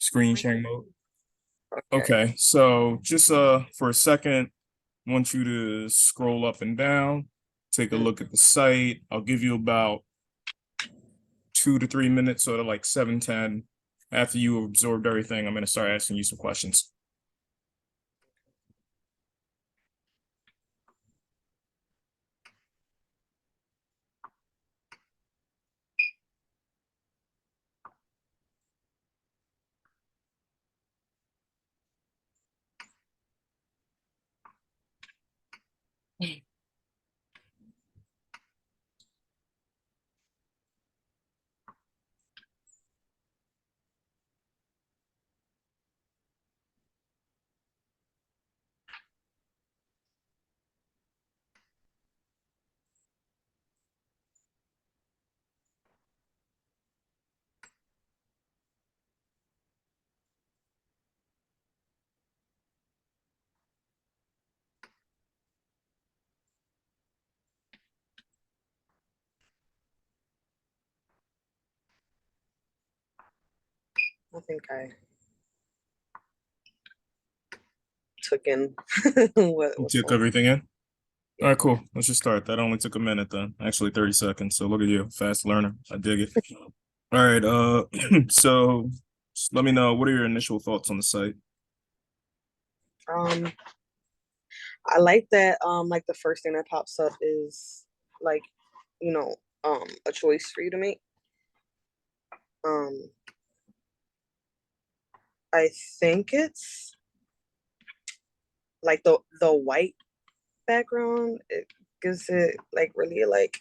Screen Micro- sharing mode. Okay. Okay, so just for a second, I want you to scroll up and down, take a Mm. look at the site. I'll give you about 2 to 3 minutes, sort of like 7, 10. After you absorbed everything, I'm gonna start asking you some questions. I think I took in You what's took on. everything in? All Yeah. right, cool. Let's just start. That only took a minute then. Actually, 30 seconds. So look at you, fast learner. I dig it. All right, so just let me know, what are your initial thoughts on the site? Um, I like that. Like the first thing that pops up is like, you know, a choice for you to make. Um, I think it's like the white background. It gives it like really like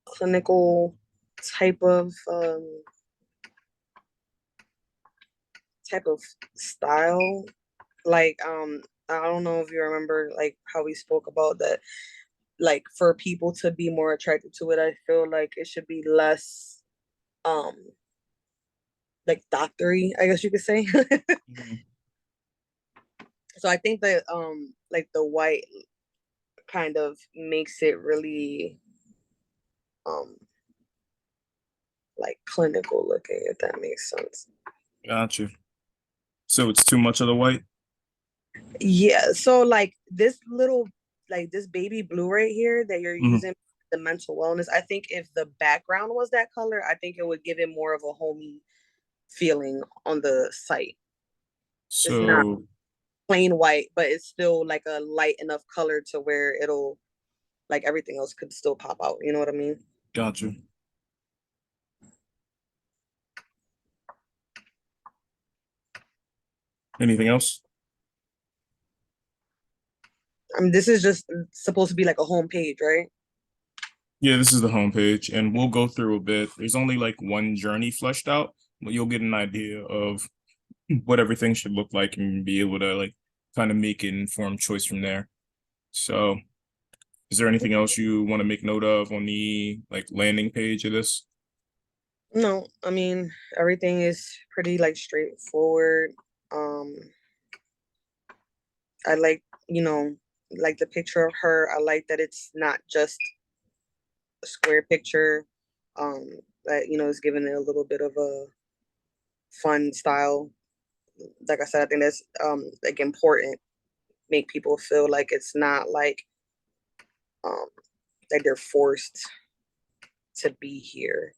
clinical type of type of style. Like I don't know if you remember like how we spoke about that. Like for people to be more attracted to it, I feel like it should be less um like doctory, I guess you could say. Mhm. So I think that like the white kind of makes it really um like clinical looking, if that makes sense. Got you. So it's too much of the white? Yeah, so like this little like this baby blue right here that you're Mhm. using the mental wellness, I think if the background was that color, I think it would give it more of a homey feeling on the site. It's not So, plain white, but it's still like a light enough color to where it'll like everything else could still pop out. You know what I mean? got you. Anything else? I mean, this is just supposed to be like a home page, right? Yeah, this is the homepage, and we'll go through a bit. There's only like one journey fleshed out, but you'll get an idea of what everything should look like and be able to like kind of make an informed choice from there. So, is there anything else you want to make note of on the like landing page of this? No, I mean everything is pretty like straightforward. Um, I like like the picture of her. I like that it's not just a square picture. Um, that it's giving it a little bit of a fun style. Like I said, I think that's like important. Make people feel like it's not um like they're forced to be here.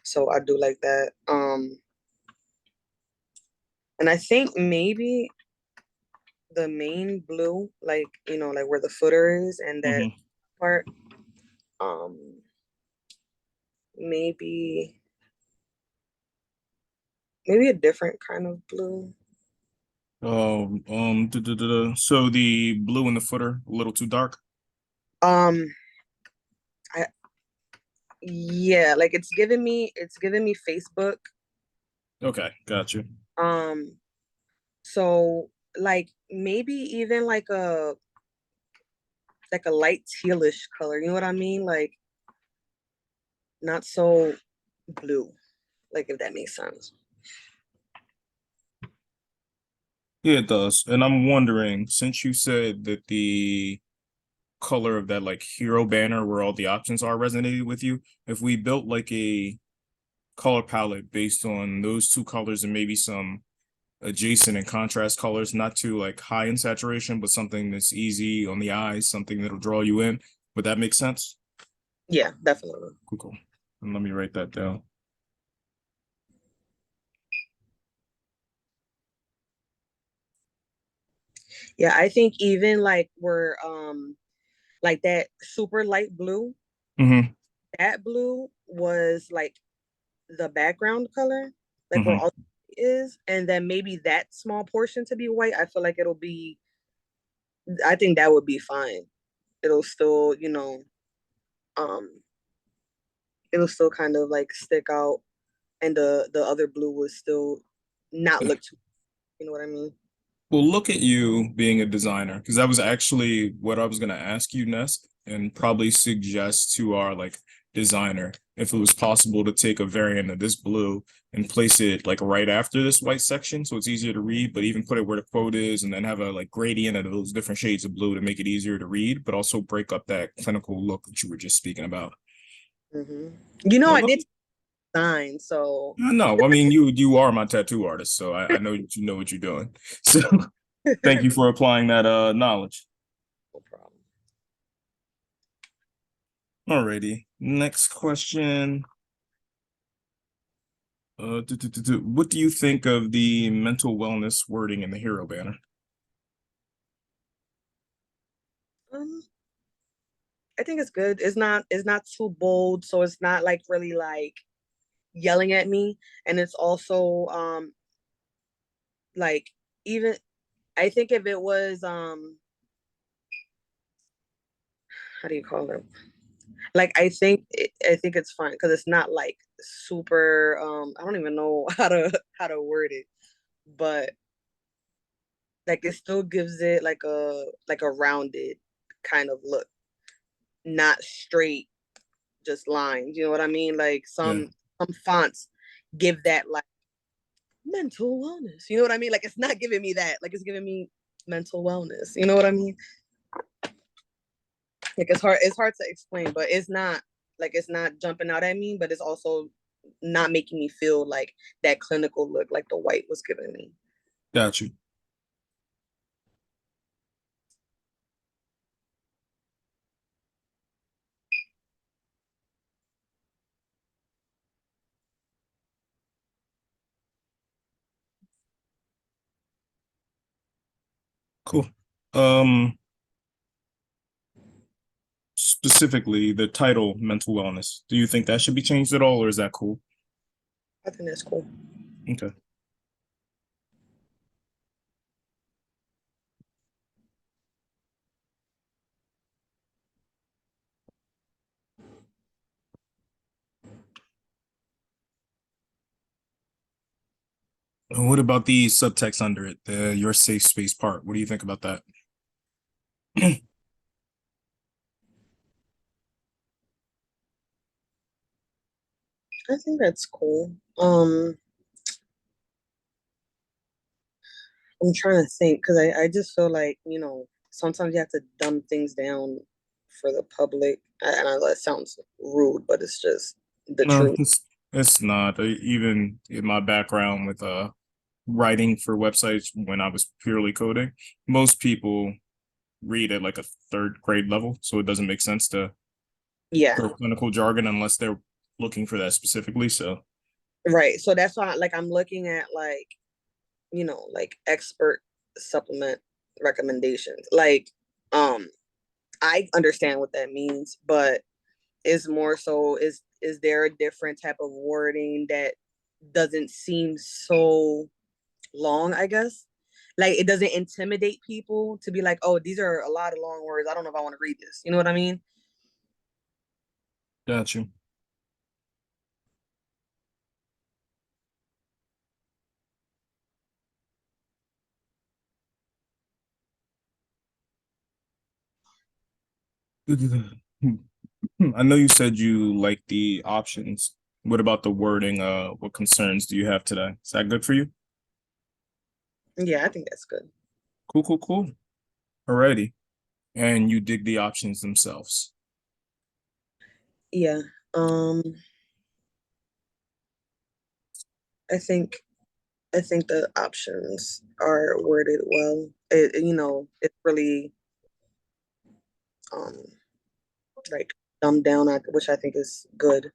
So I do like that. And I think maybe the main blue, like like where the footer is and that Mm-hmm. part, um, maybe maybe a different kind of blue. So the blue in the footer, a little too dark. Um, I yeah, like it's giving me Facebook. Okay, got you. Um, so like maybe even like a light tealish color. You know what I mean? Like not so blue. Like if that makes sense. Yeah, it does. And I'm wondering, since you said that the color of that like hero banner where all the options are resonated with you, if we built like a color palette based on those two colors and maybe some adjacent and contrast colors, not too like high in saturation, but something that's easy on the eyes, something that'll draw you in. Would that make sense? Yeah, definitely. Cool, cool. And let me write that down. Yeah, I think even like we're like that super light blue, Mm-hmm. that blue was like the background color, like where Mm-hmm. all is, and then maybe that small portion to be white. I feel like it'll be. I think that would be fine. It'll still, um, it'll still kind of like stick out, and the other blue would still not look too. You know what I mean? Well, look at you being a designer, because that was actually what I was going to ask you next, and probably suggest to our like designer if it was possible to take a variant of this blue and place it like right after this white section so it's easier to read, but even put it where the quote is and then have a like gradient of those different shades of blue to make it easier to read, but also break up that clinical look that you were just speaking about. Hmm. Well, I look, did design, so no, I mean you are my tattoo artist, so I know that you know what you're doing. So thank you for applying that knowledge. no problem. Alrighty. Next question. What do you think of the mental wellness wording in the hero banner? Um, I think it's good. It's not too bold, so it's not like really like yelling at me, and it's also like even I think if it was how do you call it? Like I think it's fine because it's not like super I don't even know how to word it, but like it still gives it like a rounded kind of look, not straight just lines. You know what I mean? Like Yeah, some fonts give that like mental wellness. You know what I mean? Like it's not giving me that. Like it's giving me mental wellness. You know what I mean? Like it's hard to explain, but it's not jumping out at me, but it's also not making me feel like that clinical look like the white was giving me. got you. Cool. Um, Specifically the title mental wellness. Do you think that should be changed at all, or is that cool? I think that's cool. Okay. And what about the subtext under it, the your safe space part? What do you think about that? I think that's cool. I'm trying to think because I just feel like, sometimes you have to dumb things down for the public. And I know that sounds rude, but it's just the No, truth. it's not. Even in my background with writing for websites when I was purely coding, most people read at like a third grade level, so it doesn't make sense to Yeah, throw clinical jargon unless they're looking for that specifically. So right. So that's why like I'm looking at like, like expert supplement recommendations. Like, um, I understand what that means, but is more so is there a different type of wording that doesn't seem so long, I guess? Like it doesn't intimidate people to be like, oh, these are a lot of long words. I don't know if I want to read this. You know what I mean? got you. I know you said you like the options. What about the wording? What concerns do you have today? Is that good for you? Yeah, I think that's good. Cool, cool, cool. Alrighty. And you dig the options themselves. Yeah. Um, I think I think the options are worded well. It's really um like dumbed down, which I think is good.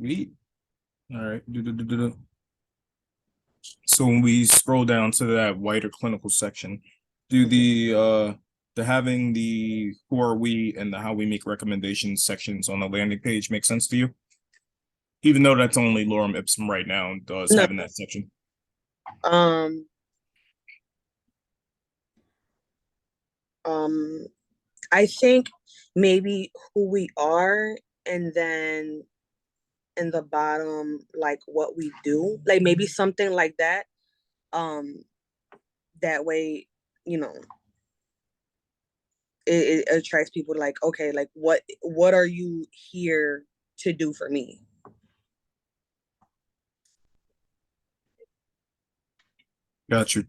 Neat. All right. Do. So when we scroll down to that wider clinical section, do the having the who are we and the how we make recommendations sections on the landing page make sense to you? Even though that's only lorem ipsum right now, does No, having that section. um, um, I think maybe who we are, and then in the bottom, like what we do, like maybe something like that. Um, that way, you know, it attracts people to like, okay, like what are you here to do for me? Got you.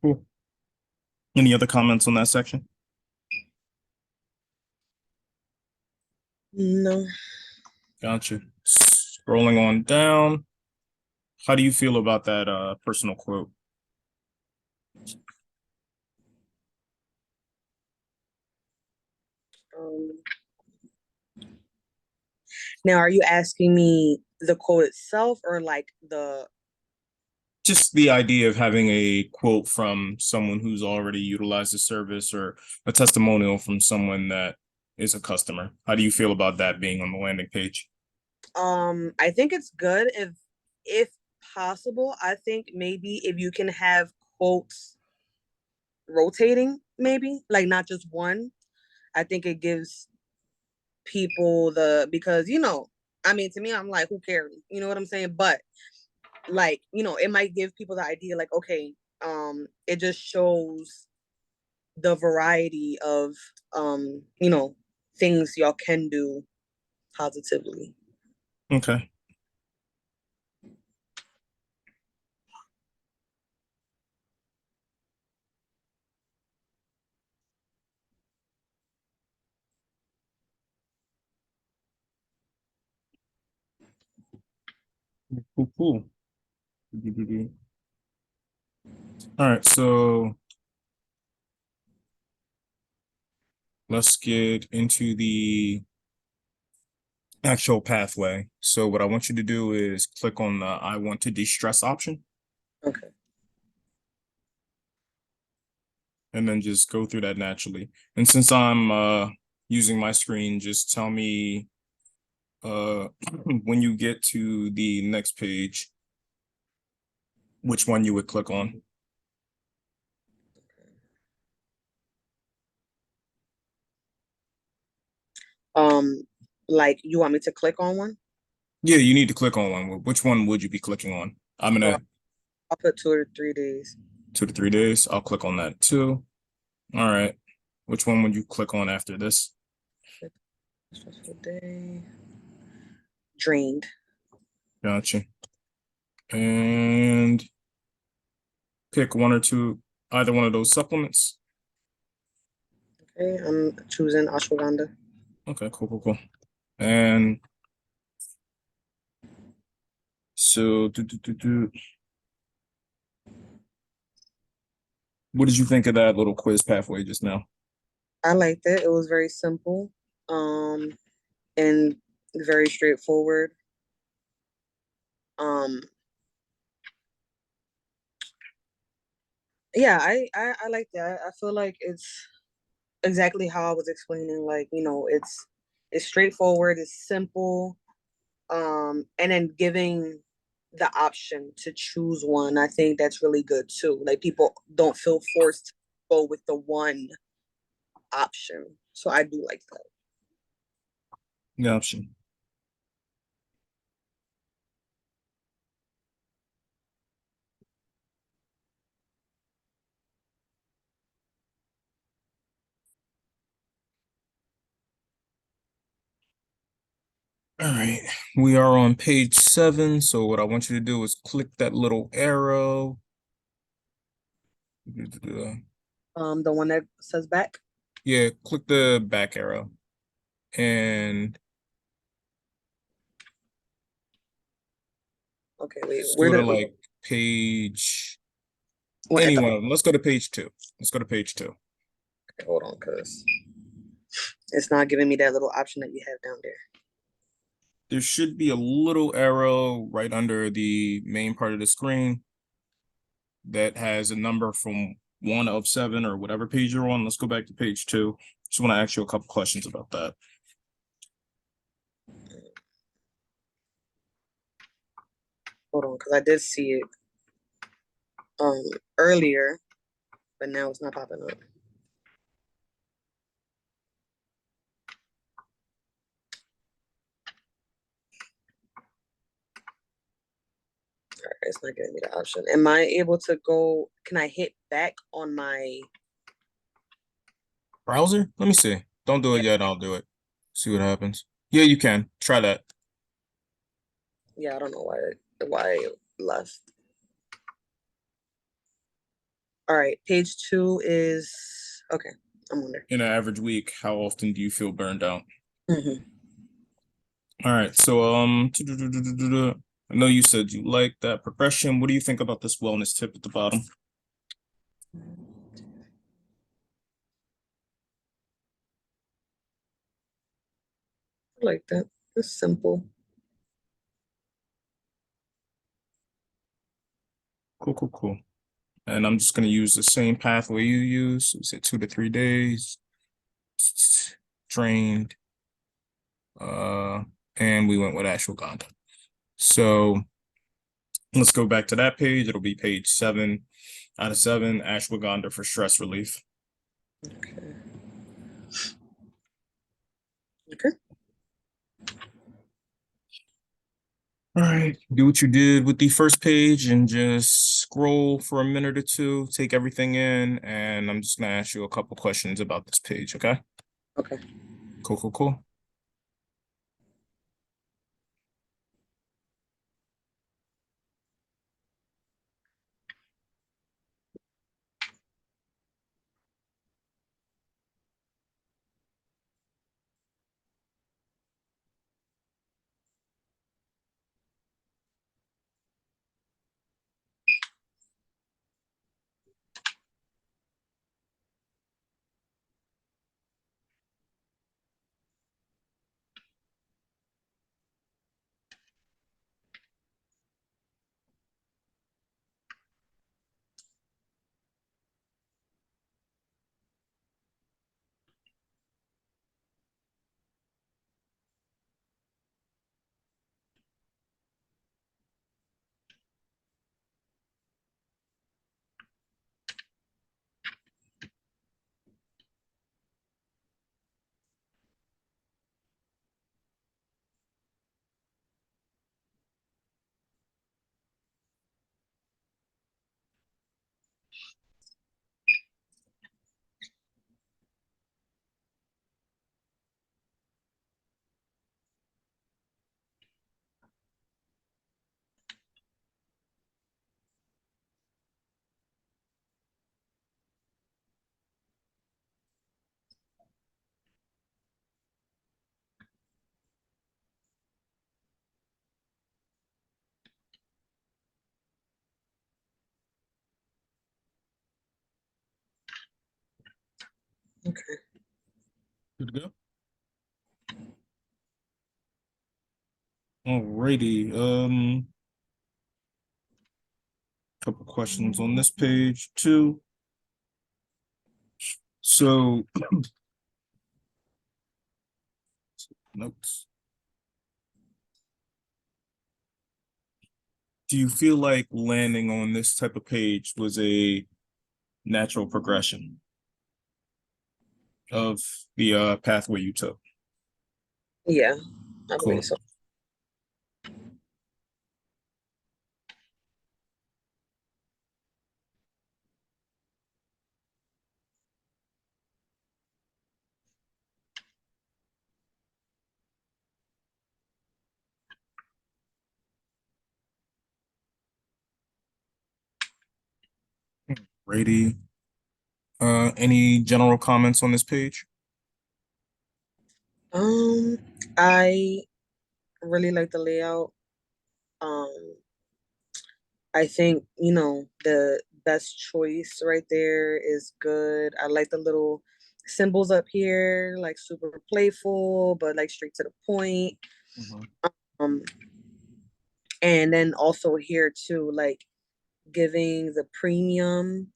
Cool. Any other comments on that section? No. Gotcha. Scrolling on down. How do you feel about that personal quote? Um, Now, are you asking me the quote itself or like the Just the idea of having a quote from someone who's already utilized the service or a testimonial from someone that is a customer. How do you feel about that being on the landing page? I think it's good if possible. I think maybe if you can have quotes rotating, maybe like not just one. I think it gives people because I mean, to me, I'm like, who cares? You know what I'm saying? But like, it might give people the idea, like, okay, it just shows the variety of things y'all can do positively. Okay. Cool, cool. All right, so let's get into the actual pathway. So what I want you to do is click on the I want to de-stress option Okay. and then just go through that naturally. And since I'm using my screen, just tell me when you get to the next page, which one you would click on. Um, like you want me to click on one? Yeah, you need to click on one. Which one would you be clicking on? I'm So gonna I'll put 2 to 3 days. 2 to 3 days. I'll click on that too. All right. Which one would you click on after this? Stressful day. Drained. Gotcha. And pick one or two, either one of those supplements. Okay, I'm choosing ashwagandha. Okay, cool, cool, cool. And so, what did you think of that little quiz pathway just now? I liked it. It was very simple, and very straightforward. Um, yeah, I like that. I feel like it's exactly how I was explaining. Like, it's straightforward, it's simple, and then giving the option to choose one. I think that's really good too. Like people don't feel forced to go with the one option. So I do like that. The option. All right, we are on page 7. So what I want you to do is click that little arrow. The one that says back. Yeah, click the back arrow and Okay, wait. just Where go to the like page, what at any the one of them. Let's go to page 2. Let's go to page 2. hold on, cause it's not giving me that little option that you have down there. There should be a little arrow right under the main part of the screen that has a number from 1 of 7 or whatever page you're on. Let's go back to page 2. Just want to ask you a couple questions about that. Hold on, cause I did see it um earlier, but now it's not popping up. All right, it's not giving me the option. Am I able to go? Can I hit back on my? Browser? Let me see. Don't do Yeah, it yet. I'll do it. See what happens. Yeah, you can. Try that. yeah. I don't know why it left. All right, page 2 is okay. I'm on there. In an average week, how often do you feel burned out? Hmm. All right. So, I know you said you like that progression. What do you think about this wellness tip at the bottom? I like that. It's simple. Cool, cool, cool. And I'm just going to use the same pathway you use. We said 2 to 3 days, trained, uh, and we went with ashwagandha. So let's go back to that page. It'll be page 7 out of 7, ashwagandha for stress relief. Okay. Okay. All right, do what you did with the first page and just scroll for a minute or two, take everything in, and I'm just gonna ask you a couple questions about this page, okay? Okay. Cool, cool, cool. Okay. Good to go. Alrighty. Couple questions on this page too. So notes. Do you feel like landing on this type of page was a natural progression of the pathway you took? Yeah, I believe Cool. so. Righty. Any general comments on this page? Um, I really like the layout. Um, I think, the best choice right there is good. I like the little symbols up here, like super playful, but like straight to the point. Mhm. Um, and then also here too, like giving the premium,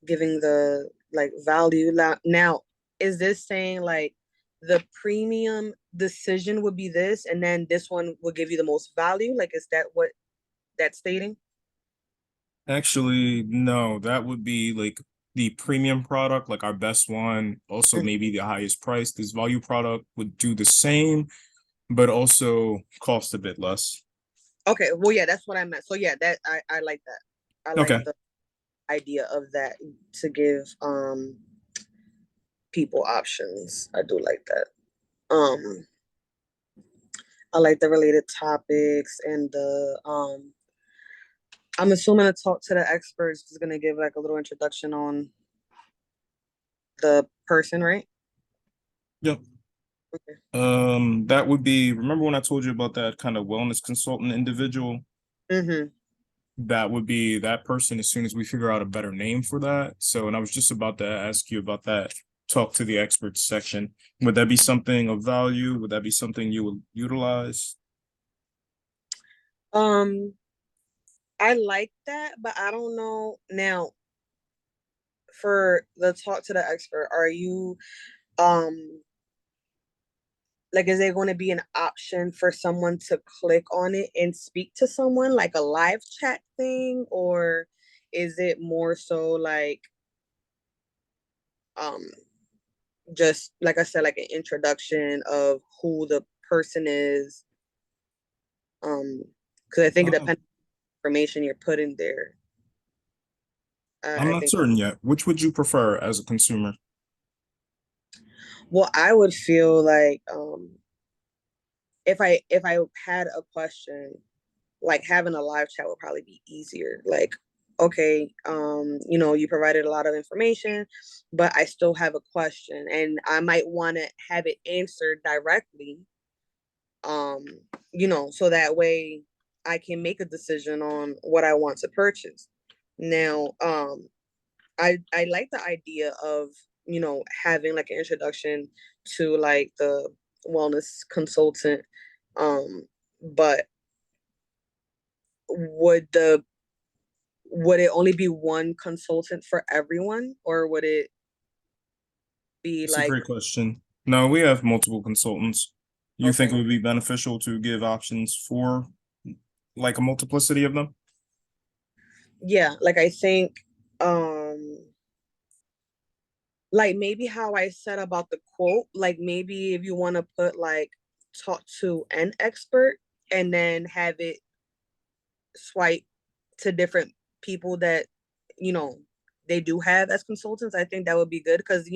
giving the like value. Now, is this saying like the premium decision would be this, and then this one will give you the most value? Like, is that what that's stating? Actually, no, that would be like the premium product, like our best one, also Mhm. maybe the highest price. This value product would do the same, but also cost a bit less. Okay, well, yeah, that's what I meant. So yeah, that I like that. I like Okay. the idea of that to give people options. I do like that. I like the related topics and the I'm assuming to talk to the experts is gonna give like a little introduction on the person, right? Yep. Okay. That would be, remember when I told you about that kind of wellness consultant individual? Mm-hmm. That would be that person as soon as we figure out a better name for that. So, and I was just about to ask you about that. Talk to the experts section. Would that be something of value? Would that be something you would utilize? Um, I like that, but I don't know now for the talk to the expert, are you um like is there going to be an option for someone to click on it and speak to someone like a live chat thing, or is it more so like um just like I said, like an introduction of who the person is? Because I think it Uh, depends on the information you're putting there. I'm I not think, certain yet. Which would you prefer as a consumer? well, I would feel like if I had a question, like having a live chat would probably be easier. Like, okay, you provided a lot of information, but I still have a question, and I might want to have it answered directly. Um, so that way I can make a decision on what I want to purchase. Now, I like the idea of having like an introduction to like the wellness consultant. But would the would it only be one consultant for everyone, or would it be It's a like, great question. No, we have multiple consultants. You think it okay, would be beneficial to give options for like a multiplicity of them? yeah, like I think um like maybe how I said about the quote, like maybe if you want to put like talk to an expert and then have it swipe to different people that you know they do have as consultants. I think that would be good because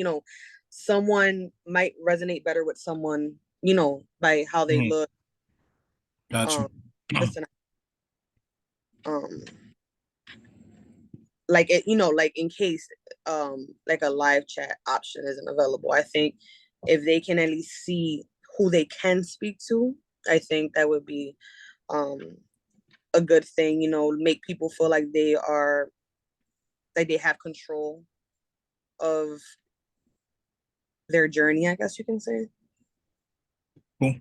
someone might resonate better with someone by how they Mhm. look. Got um you. just an, um like it, like in case like a live chat option isn't available. I think if they can at least see who they can speak to, I think that would be um a good thing, make people feel like they have control of their journey, I guess you can say. Cool.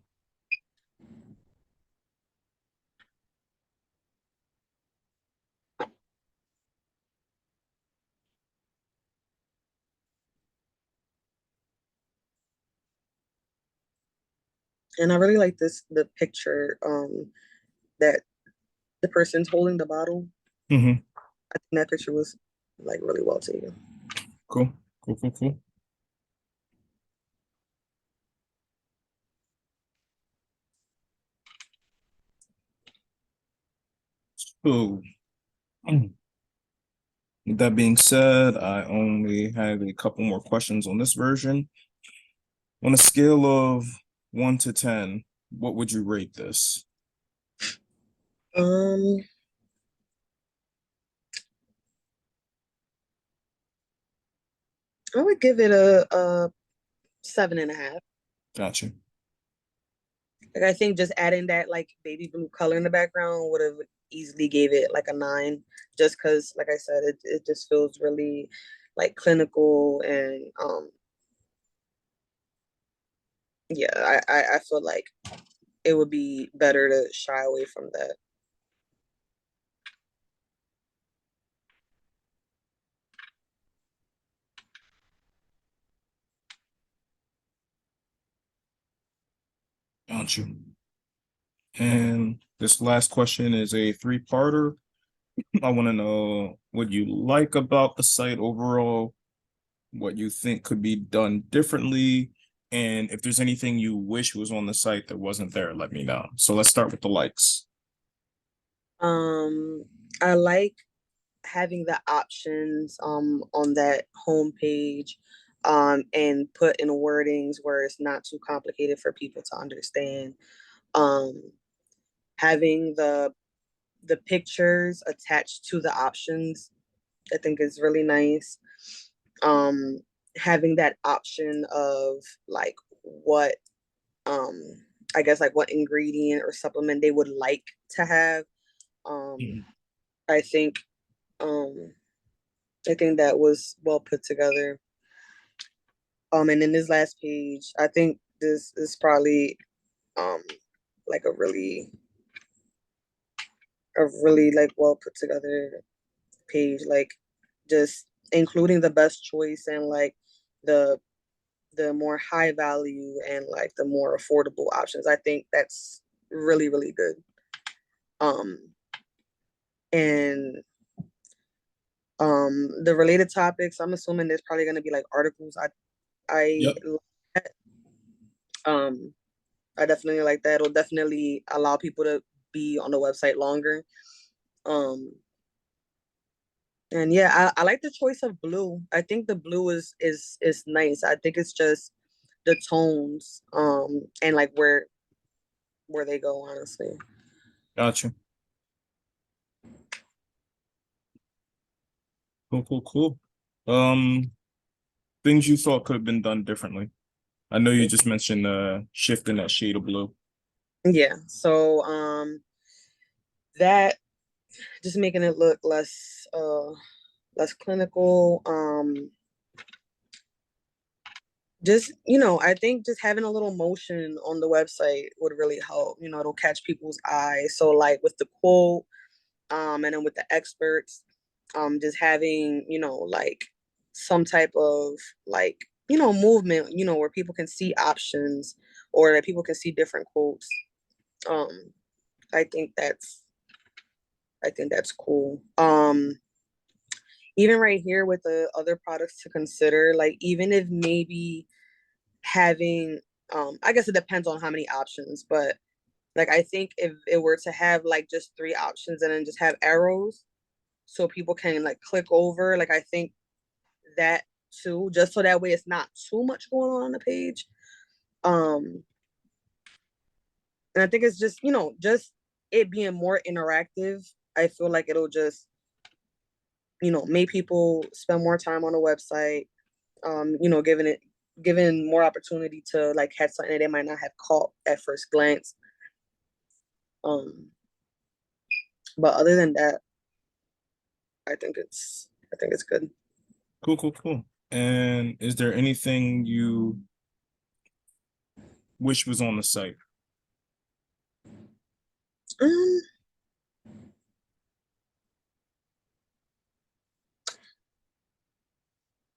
And I really like the picture that the person's holding the bottle. Hmm. I think that picture was like really well taken. Cool. Cool. Cool. Cool. So, with that being said, I only have a couple more questions on this version. On a scale of 1 to 10, what would you rate this? um I would give it a 7.5. Gotcha. Like I think just adding that like baby blue color in the background would have easily gave it like a 9, just because, like I said, it just feels really like clinical and yeah, I feel like it would be better to shy away from that. Gotcha. And this last question is a three-parter. I want to know what you like about the site overall, what you think could be done differently, and if there's anything you wish was on the site that wasn't there, let me know. So let's start with the likes. Um, I like having the options on that homepage and put in wordings where it's not too complicated for people to understand. Um, Having the pictures attached to the options, I think is really nice. Um, Having that option of like what um I guess like what ingredient or supplement they would like to have. Um, Mhm. I think um I think that was well put together. And in this last page, I think this is probably um like a really like well put together page, like just including the best choice and like the the more high value and like the more affordable options. I think that's really really good. Um and the related topics, I'm assuming there's probably going to be like articles. I Yep. um I definitely like that. It'll definitely allow people to be on the website longer. Um, and yeah, I like the choice of blue. I think the blue is nice. I think it's just the tones, and like where they go, honestly. Gotcha. Cool, cool, cool. Um, Things you thought could have been done differently. I know you just mentioned shifting that shade of blue. Yeah. So that just making it look less clinical. Just I think just having a little motion on the website would really help. It'll catch people's eyes. So like with the quote, and then with the experts, just having like some type of like movement, where people can see options or that people can see different quotes. um i think that's I think that's cool. Even right here with the other products to consider, like even if maybe having, I guess it depends on how many options, but like I think if it were to have like just 3 options and then just have arrows so people can like click over, like I think that too, just so that way it's not too much going on the page. Um, and I think it's just, just it being more interactive. I feel like it'll just, make people spend more time on the website, giving more opportunity to like catch something that they might not have caught at first glance. Um, but other than that, I think it's good. Cool, cool, cool. And is there anything you wish was on the site? Um,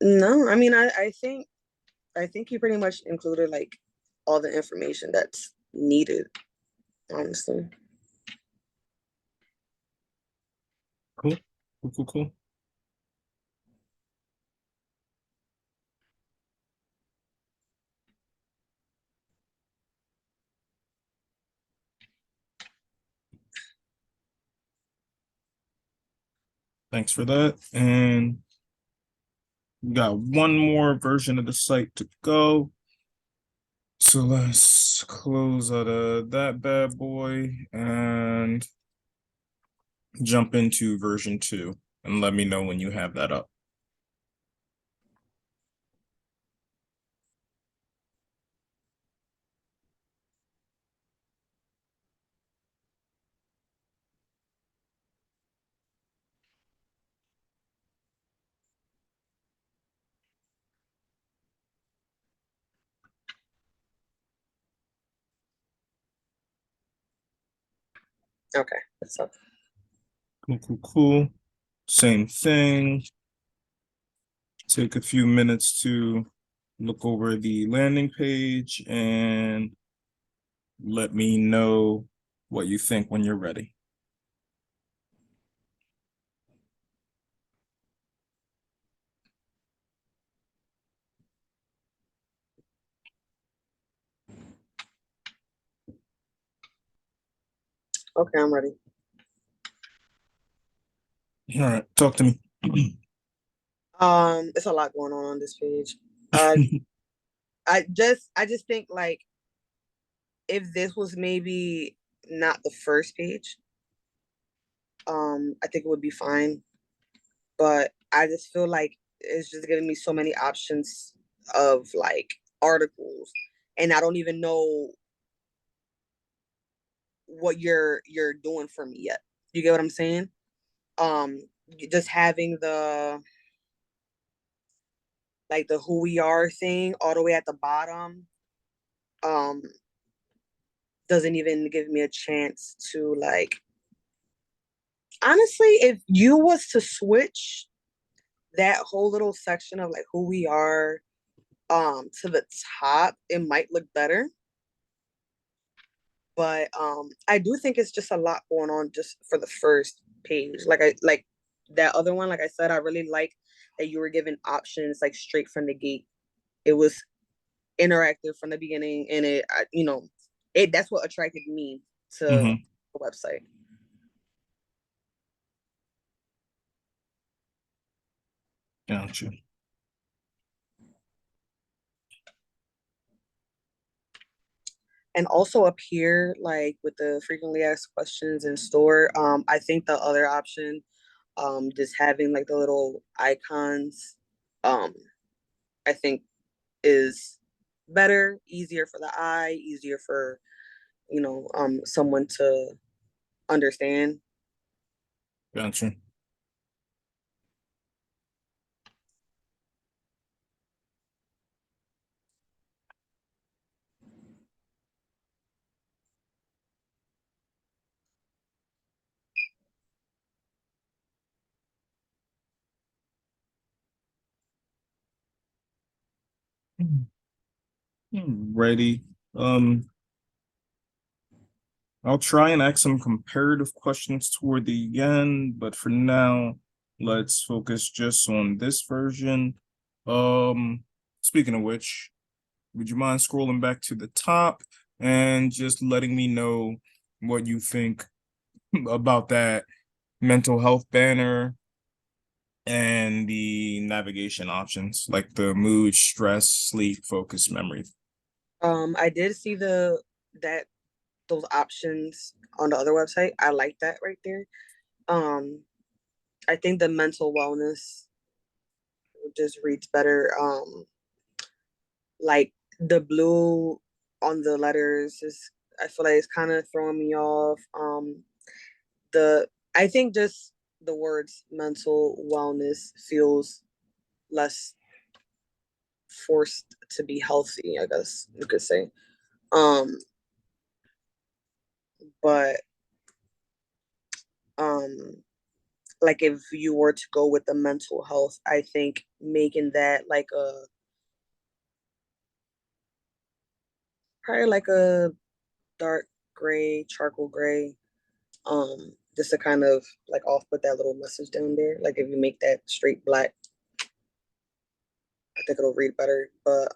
no, I mean, I think you pretty much included like all the information that's needed, honestly. Cool, cool, cool, cool. Thanks for that. And we got one more version of the site to go. So let's close out of that bad boy and jump into version 2 and let me know when you have that up. Okay. So Cool, cool, cool. Same thing. Take a few minutes to look over the landing page and let me know what you think when you're ready. okay, I'm ready. All right, talk to me. It's a lot going on this page. Uh, I just think like if this was maybe not the first page, I think it would be fine. But I just feel like it's just giving me so many options of like articles, and I don't even know what you're doing for me yet. You get what I'm saying? Um, just having the like the who we are thing all the way at the bottom, um, doesn't even give me a chance to like honestly, if you was to switch that whole little section of like who we are to the top, it might look better. But I do think it's just a lot going on just for the first page. Like I like that other one, like I said, I really like that you were given options like straight from the gate. It was interactive from the beginning, and it that's what attracted me to Hmm. the website. Gotcha. And also up here, like with the frequently asked questions in store, I think the other option, just having like the little icons, um, I think is better, easier for the eye, easier for someone to understand. Gotcha. Ready. I'll try and ask some comparative questions toward the end, but for now, let's focus just on this version. Um, Speaking of which, would you mind scrolling back to the top and just letting me know what you think about that mental health banner and the navigation options, like the mood, stress, sleep, focus, memory? I did see the that those options on the other website. I like that right there. Um, I think the mental wellness just reads better. Like the blue on the letters is, I feel like it's kind of throwing me off. The I think just the words mental wellness feels less forced to be healthy, I guess you could say. Um, but um, like if you were to go with the mental health, I think making that like a probably like a dark gray, charcoal gray, just to kind of like off put that little message down there. Like if you make that straight black, I think it'll read better. But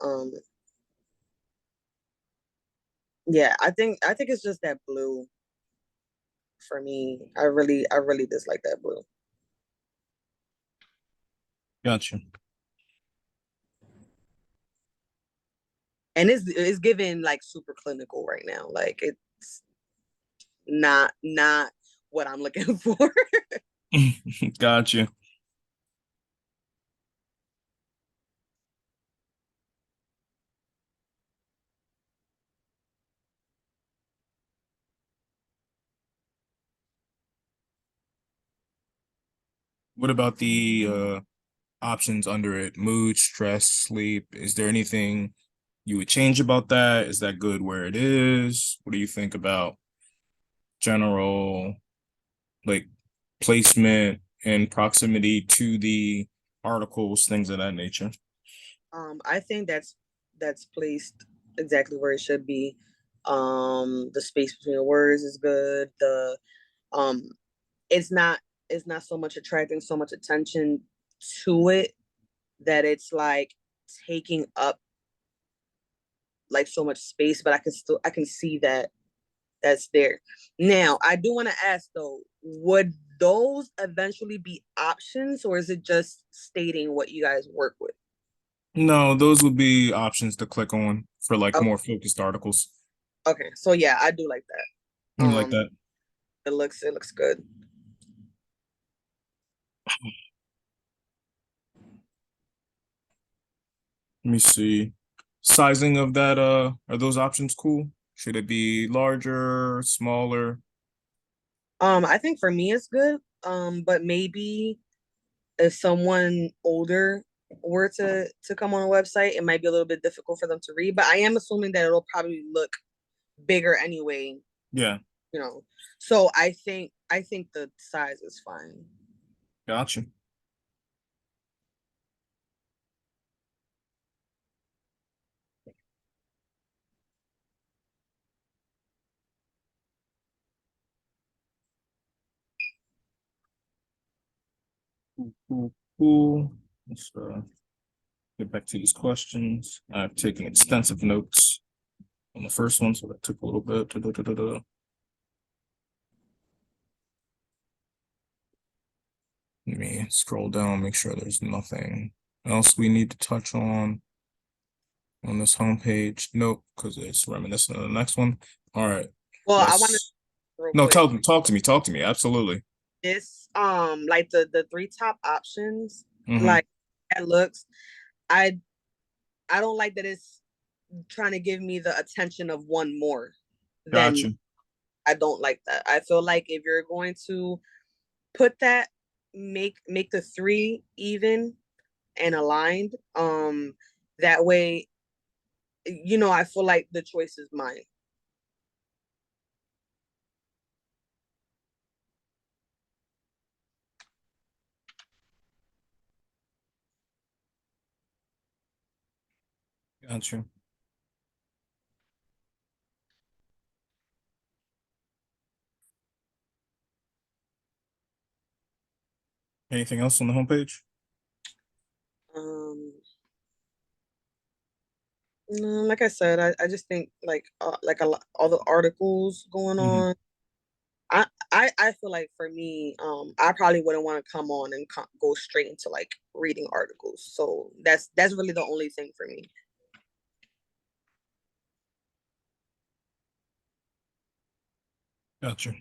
yeah, I think it's just that blue for me. I really dislike that blue. Gotcha. And it's given like super clinical right now. Like it's not what I'm looking for. Gotcha. What about the options under it? Mood, stress, sleep. Is there anything you would change about that? Is that good where it is? What do you think about general like placement and proximity to the articles, things of that nature. I think that's placed exactly where it should be. The space between the words is good. The um it's not it's not so much attracting so much attention to it that it's like taking up like so much space, but I can see that that's there. Now, I do want to ask though, would those eventually be options or is it just stating what you guys work with? No, those would be options to click on for like Okay, more focused articles. okay. So yeah, I do like that. You like that? It looks good. Let me see. Sizing of that, are those options cool? Should it be larger, smaller? I think for me it's good. But maybe if someone older were to come on a website, it might be a little bit difficult for them to read. But I am assuming that it'll probably look bigger anyway, Yeah, you know. So I think the size is fine. gotcha. Cool, cool, cool. Let's get back to these questions. I've taken extensive notes on the first one, so that took a little bit. Let me scroll down, make sure there's nothing else we need to touch on this homepage. Nope, because it's reminiscent of the next one. All right, Well, I want to let's. real No, quick. talk to me. Absolutely. This like the three top options, Mm-hmm. like that looks. I I don't like that it's trying to give me the attention of one more than Gotcha. I don't like that. I feel like if you're going to put that, make the three even and aligned. That way, I feel like the choice is mine. Gotcha. Anything else on the homepage? Um, no, like I said, I just think like all the articles going Mm-hmm. on. I feel like for me, I probably wouldn't want to come on and go straight into like reading articles. So that's really the only thing for me. Gotcha.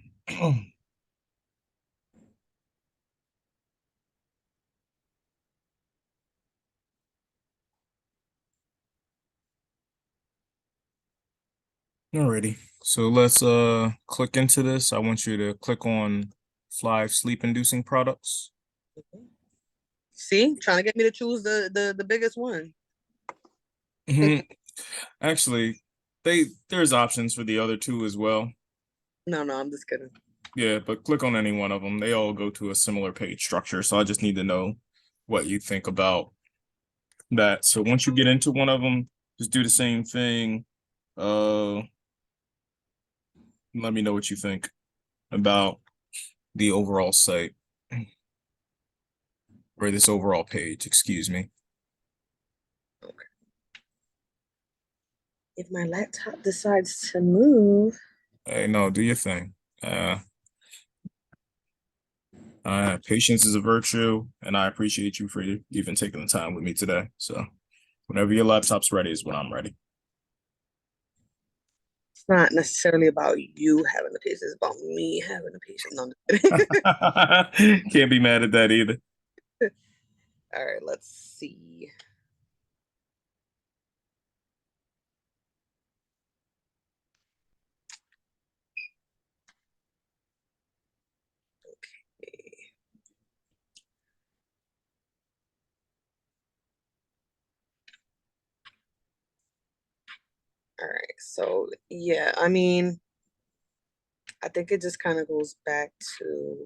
Alrighty. So let's click into this. I want you to click on 5 sleep-inducing products. See, trying to get me to choose the biggest one. Mhm. Actually, there's options for the other two as well. No, I'm just kidding. Yeah, but click on any one of them. They all go to a similar page structure. So I just need to know what you think about that. So once you get into one of them, just do the same thing. Uh, Let me know what you think about the overall site or this overall page, excuse me. Okay. If my laptop decides to move, Hey, no, do your thing. Uh, Patience is a virtue, and I appreciate you for even taking the time with me today. So whenever your laptop's ready is when I'm ready. it's not necessarily about you having the patience, it's about me having the patience. No, I'm just kidding. Can't be mad at that either. All right, let's see. All right, so yeah, I mean, I think it just kind of goes back to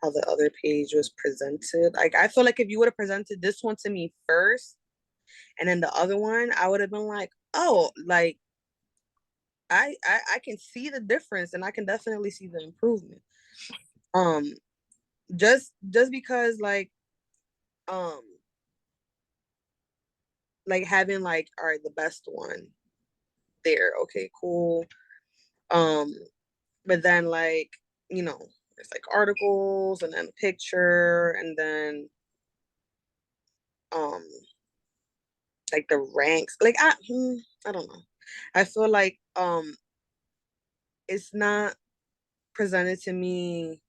how the other page was presented. Like I feel like if you would have presented this one to me first and then the other one, I would have been like, oh, like I can see the difference and I can definitely see the improvement. Um, just because um like having like all right the best one there, okay, cool. Um, but then like it's like articles and then a picture and then um like the ranks. Like I don't know. I feel like it's not presented to me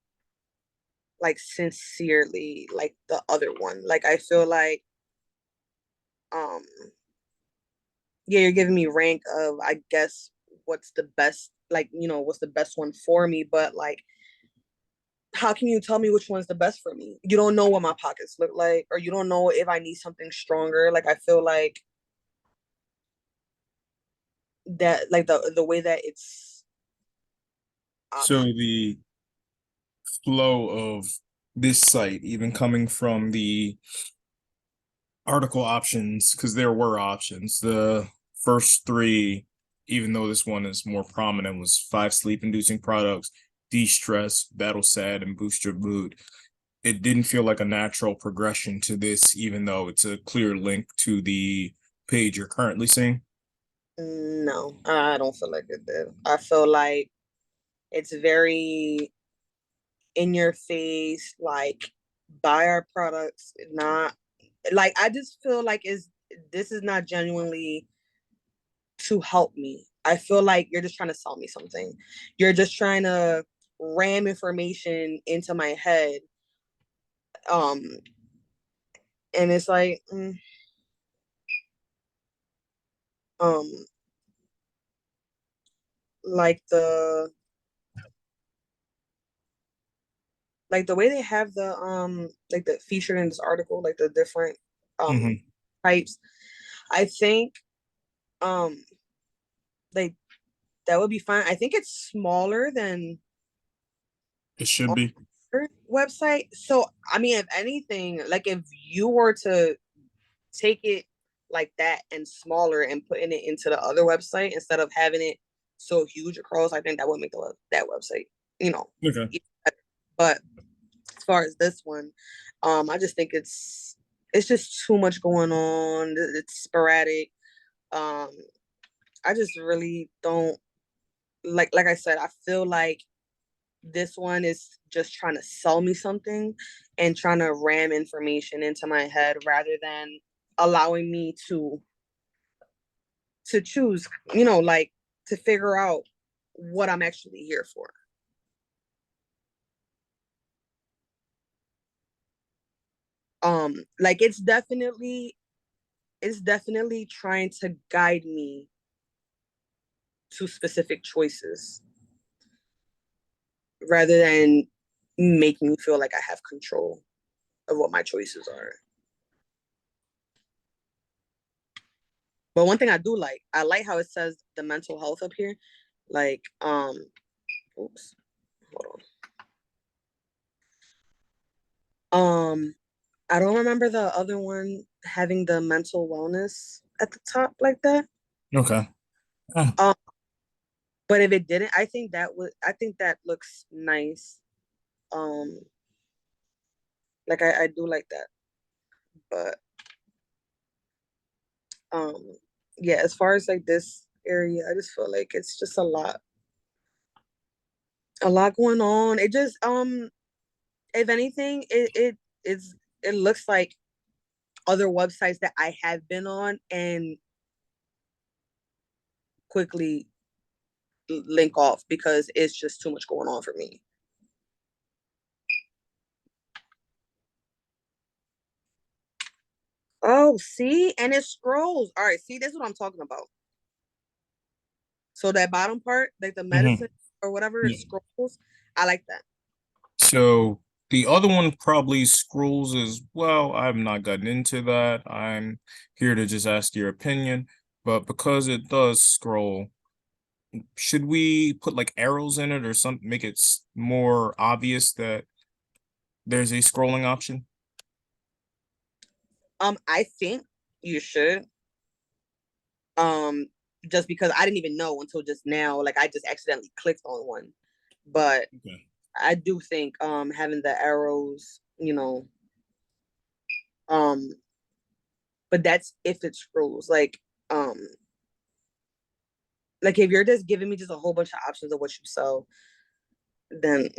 like sincerely like the other one. Like I feel like um yeah, you're giving me rank of I guess what's the best like what's the best one for me, but like how can you tell me which one's the best for me? You don't know what my pockets look like, or you don't know if I need something stronger. Like I feel like that like the way that it's So option. the flow of this site, even coming from the article options, because there were options. The first three, even though this one is more prominent, was 5 sleep-inducing products, de-stress, battle sad, and boost your mood. It didn't feel like a natural progression to this, even though it's a clear link to the page you're currently seeing. No, I don't feel like it did. I feel like it's very in your face, like buy our products, not like I just feel like is this is not genuinely to help me. I feel like you're just trying to sell me something. You're just trying to ram information into my head. Um, and it's like, um, like the way they have the like the featured in this article, like the different um Mm-hmm. types. I think um like that would be fine. I think it's smaller than It should be. our website. So I mean, if anything, like if you were to take it like that and smaller and putting it into the other website instead of having it so huge across, I think that would make that website, you know. Okay. But as far as this one, I just think it's just too much going on. It's sporadic. Um, I just really don't like I said, I feel like this one is just trying to sell me something and trying to ram information into my head rather than allowing me to choose, like to figure out what I'm actually here for. Like it's definitely trying to guide me to specific choices rather than making me feel like I have control of what my choices are. But one thing I like how it says the mental health up here. Like, oops, hold on. I don't remember the other one having the mental wellness at the top like that. Okay. Oh, Um, but if it didn't, I think that looks nice. Um, like I do like that. But um, yeah, as far as like this area, I just feel like it's just a lot going on. It just if anything, it looks like other websites that I have been on and quickly link off because it's just too much going on for me. Oh, see, and it scrolls. All right, see, this is what I'm talking about. So that bottom part, like the mhm. medicine or whatever, it Yeah. scrolls. I like that. So the other one probably scrolls as well. I've not gotten into that. I'm here to just ask your opinion, but because it does scroll, should we put like arrows in it or something, make it more obvious that there's a scrolling option? I think you should. Um, just because I didn't even know until just now. Like I just accidentally clicked on one. But Okay. I do think having the arrows, um, but that's if it scrolls. Um like if you're just giving me just a whole bunch of options of what you sell, then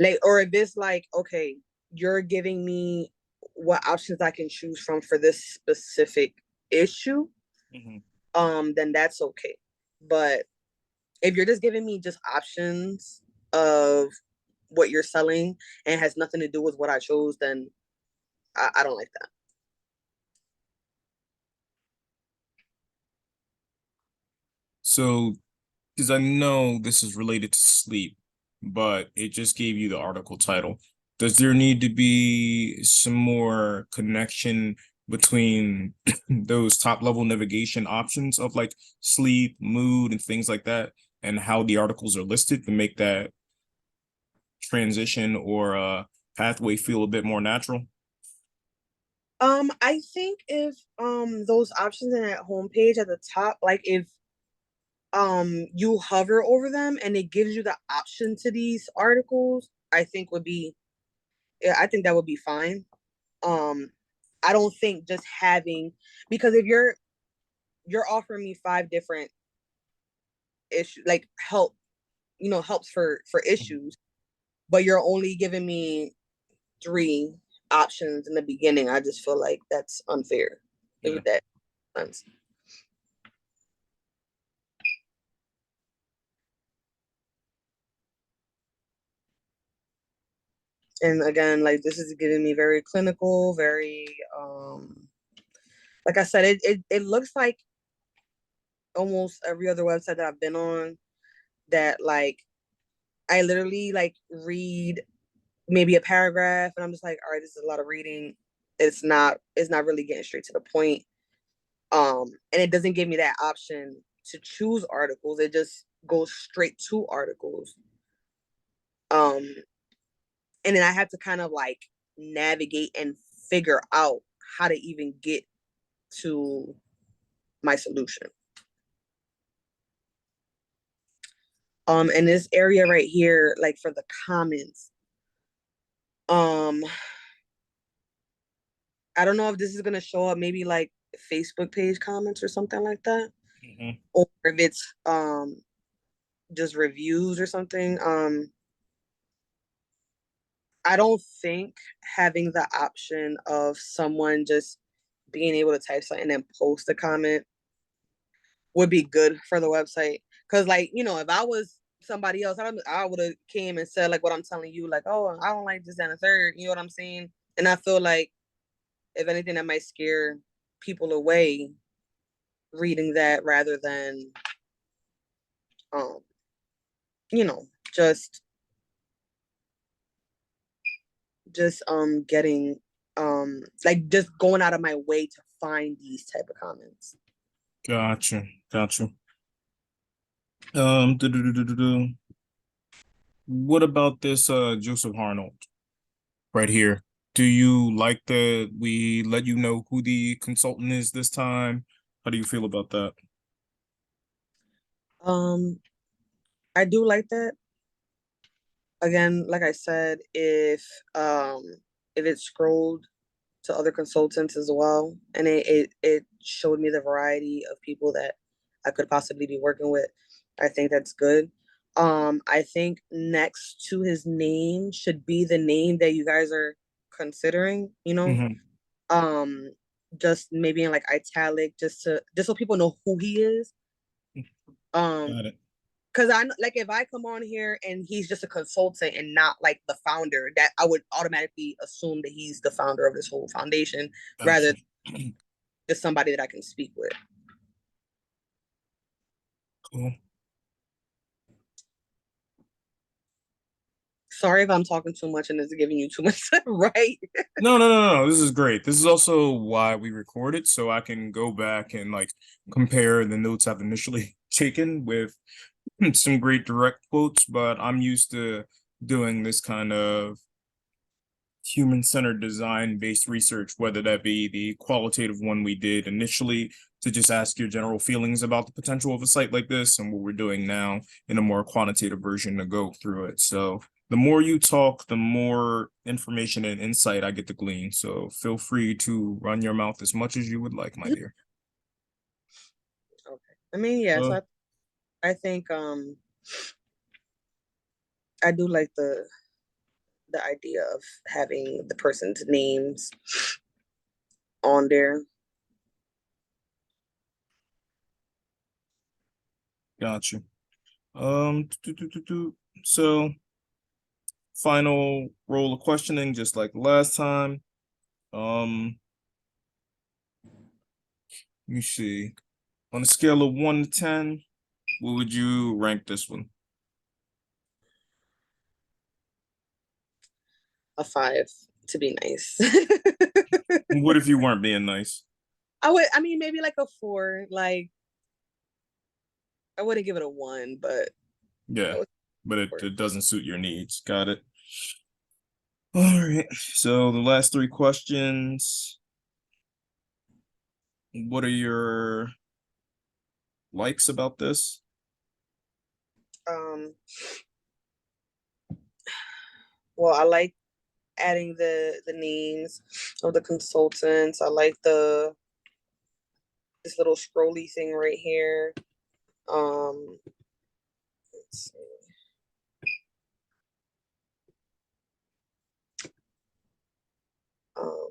like, or if it's like, okay, you're giving me what options I can choose from for this specific issue, Mhm. then that's okay. But if you're just giving me just options of what you're selling and has nothing to do with what I chose, then I don't like that. So, because I know this is related to sleep, but it just gave you the article title. Does there need to be some more connection between those top level navigation options of like sleep, mood, and things like that, and how the articles are listed to make that transition or pathway feel a bit more natural? I think if those options in that homepage at the top, like if you hover over them and it gives you the option to these articles, I think would be, yeah, I think that would be fine. Um, I don't think just having, because if you're offering me five different issues, like helps for issues, but you're only giving me three options in the beginning. I just feel like that's unfair. Yeah. If that makes sense. And again, like this is getting me very clinical, very like I said, it looks like almost every other website that I've been on, that like I literally like read maybe a paragraph and I'm just like, all right, this is a lot of reading. It's not really getting straight to the point. And it doesn't give me that option to choose articles. It just goes straight to articles. Um, and then I have to kind of like navigate and figure out how to even get to my solution. In this area right here, like for the comments, um, I don't know if this is gonna show up maybe like Facebook page comments or something like that, Mhm. or if it's just reviews or something. I don't think having the option of someone just being able to type something and post a comment would be good for the website. Cause like, if I was somebody else, I would have came and said like what I'm telling you, like, oh, I don't like this and a third, you know what I'm saying? And I feel like if anything that might scare people away reading that rather than um, you know, just getting like just going out of my way to find these type of comments. Gotcha. Gotcha. Do. What about this Joseph Arnold right here? Do you like that we let you know who the consultant is this time? How do you feel about that? Um, I do like that. Again, like I said, if it scrolled to other consultants as well, and it showed me the variety of people that I could possibly be working with, I think that's good. I think next to his name should be the name that you guys are considering, Hmm. um, just maybe in like italic, just so people know who he is. Um, Got it. because I like if I come on here and he's just a consultant and not like the founder, that I would automatically assume that he's the founder of this whole foundation rather Gotcha. than just somebody that I can speak with. Cool. Sorry if I'm talking too much and it's giving you too much, right? No, no, no, no. This is great. This is also why we record it, so I can go back and like compare the notes I've initially taken with some great direct quotes, but I'm used to doing this kind of human-centered design-based research, whether that be the qualitative one we did initially to just ask your general feelings about the potential of a site like this, and what we're doing now in a more quantitative version to go through it. So the more you talk, the more information and insight I get to glean. So feel free to run your mouth as much as you would like, my dear. Okay. I mean, yeah, Uh, so I think I do like the idea of having the person's names on there. Gotcha. So final roll of questioning, just like last time. Um, let me see. On a scale of 1 to 10, what would you rank this one? A 5 to be nice. What if you weren't being nice? I mean, maybe like a 4. Like, I wouldn't give it a 1, but I Yeah, would but it, 4. it doesn't suit your needs. Got it. All right. So the last three questions. What are your likes about this? Um, well, I like adding the names of the consultants. I like the this little scrolly thing right here. Let's see. Um,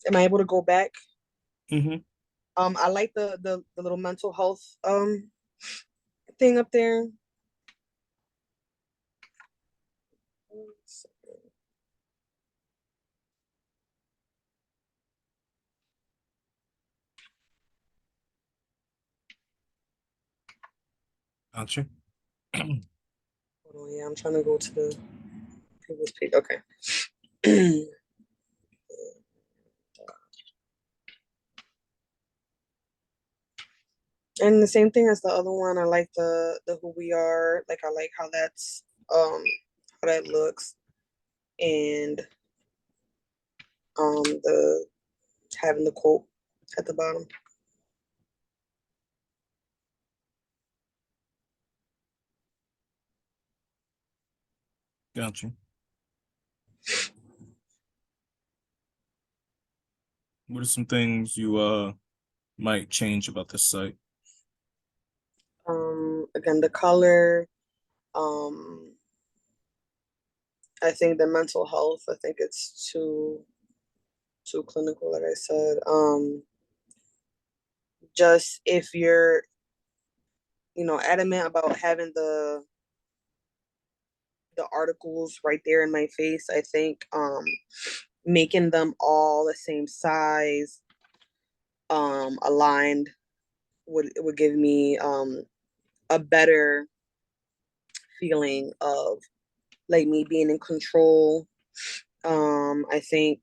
am I able to go back? Mm-hmm. I like the little mental health thing up there. Gotcha. Hold on, yeah, I'm trying to go to the previous page. Okay. And the same thing as the other one. I like the who we are. Like I like how that's how that looks, and the having the quote at the bottom. Gotcha. What are some things you might change about this site? Again, the color. Um, I think the mental health. I think it's too clinical, like I said. Just if you're, adamant about having the articles right there in my face, I think making them all the same size, aligned would give me a better feeling of like me being in control. I think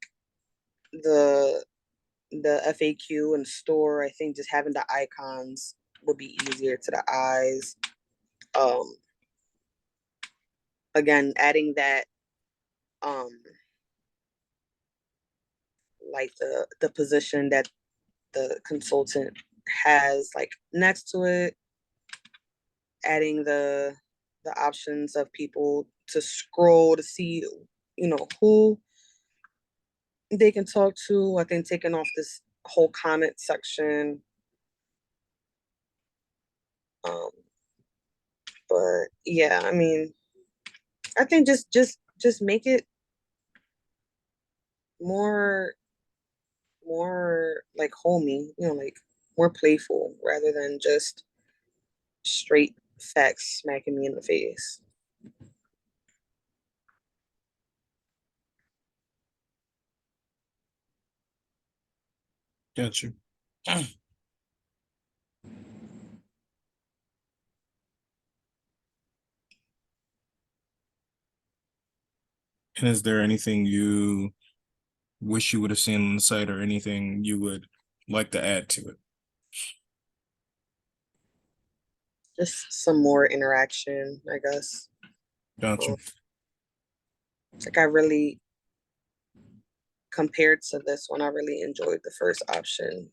the the FAQ and store, I think just having the icons would be easier to the eyes. Um, Again, adding that um like the position that the consultant has like next to it, adding the options of people to scroll to see, who they can talk to. I think taking off this whole comment section. Um, but yeah, I mean, I think just make it more more like homey, like more playful rather than just straight facts smacking me in the face. Gotcha. And is there anything you wish you would have seen on the site or anything you would like to add to it? just some more interaction, I guess. Gotcha. Like I really, compared to this one, I really enjoyed the first option.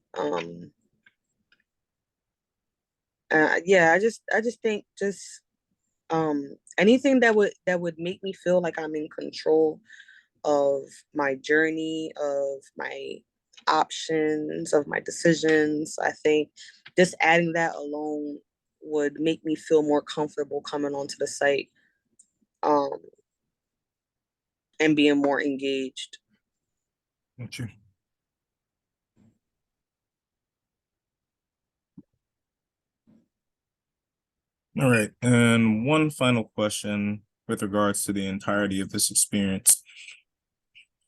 Yeah, I just think just anything that would make me feel like I'm in control of my journey, of my options, of my decisions. I think just adding that alone would make me feel more comfortable coming onto the site, um, and being more engaged. Gotcha. All right. And one final question with regards to the entirety of this experience.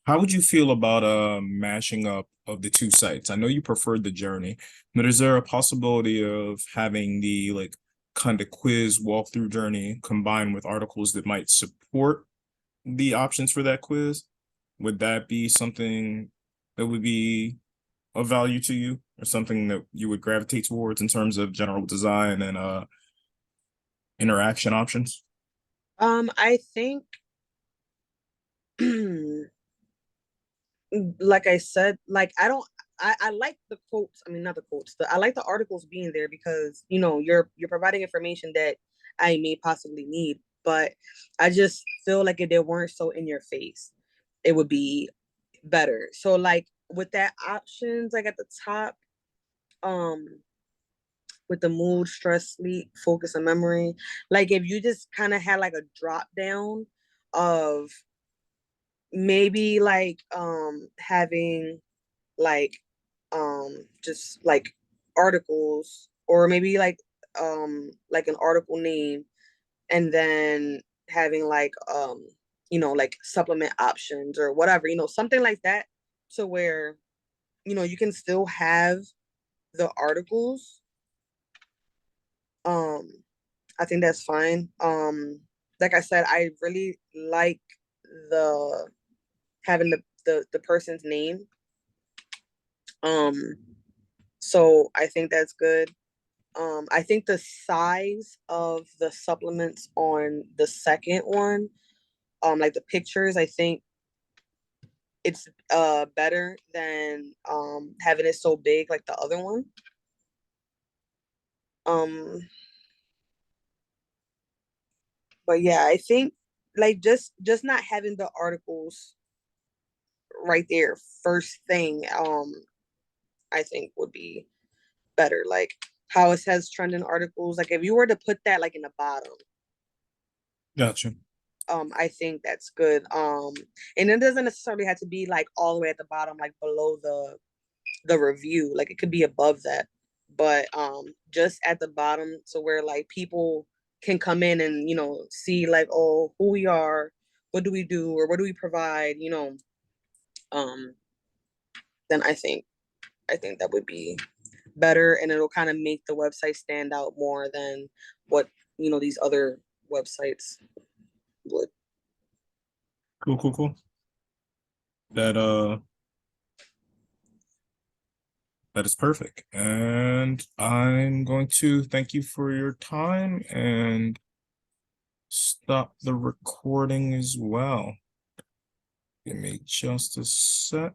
How would you feel about mashing up of the two sites? I know you preferred the journey, but is there a possibility of having the like kind of quiz walkthrough journey combined with articles that might support the options for that quiz? Would that be something that would be of value to you or something that you would gravitate towards in terms of general design and interaction options? I think like I said, like I like the quotes. I mean, not the quotes. I like the articles being there because you're providing information that I may possibly need. But I just feel like if they weren't so in your face, it would be better. So like with that options, like at the top, um, with the mood, stress, sleep, focus, and memory, like if you just kind of had like a drop down of maybe like having like just like articles, or maybe like an article name, and then having like supplement options or whatever, something like that, to where you can still have the articles. um I think that's fine. Like I said, I really like the having the person's name. um so I think that's good. I think the size of the supplements on the second one, like the pictures, I think it's better than having it so big like the other one. Um, but yeah, I think like just not having the articles right there first thing, I think would be better. Like how it says trending articles. Like if you were to put that like in the bottom, Gotcha. I think that's good. And it doesn't necessarily have to be like all the way at the bottom, like below the review. Like it could be above that, but just at the bottom, so where like people can come in and see like, oh, who we are, what do we do, or what do we provide, um, then I think that would be better, and it'll kind of make the website stand out more than what these other websites would. Cool, cool, cool. That that is perfect. And I'm going to thank you for your time and stop the recording as well. Give me just a sec.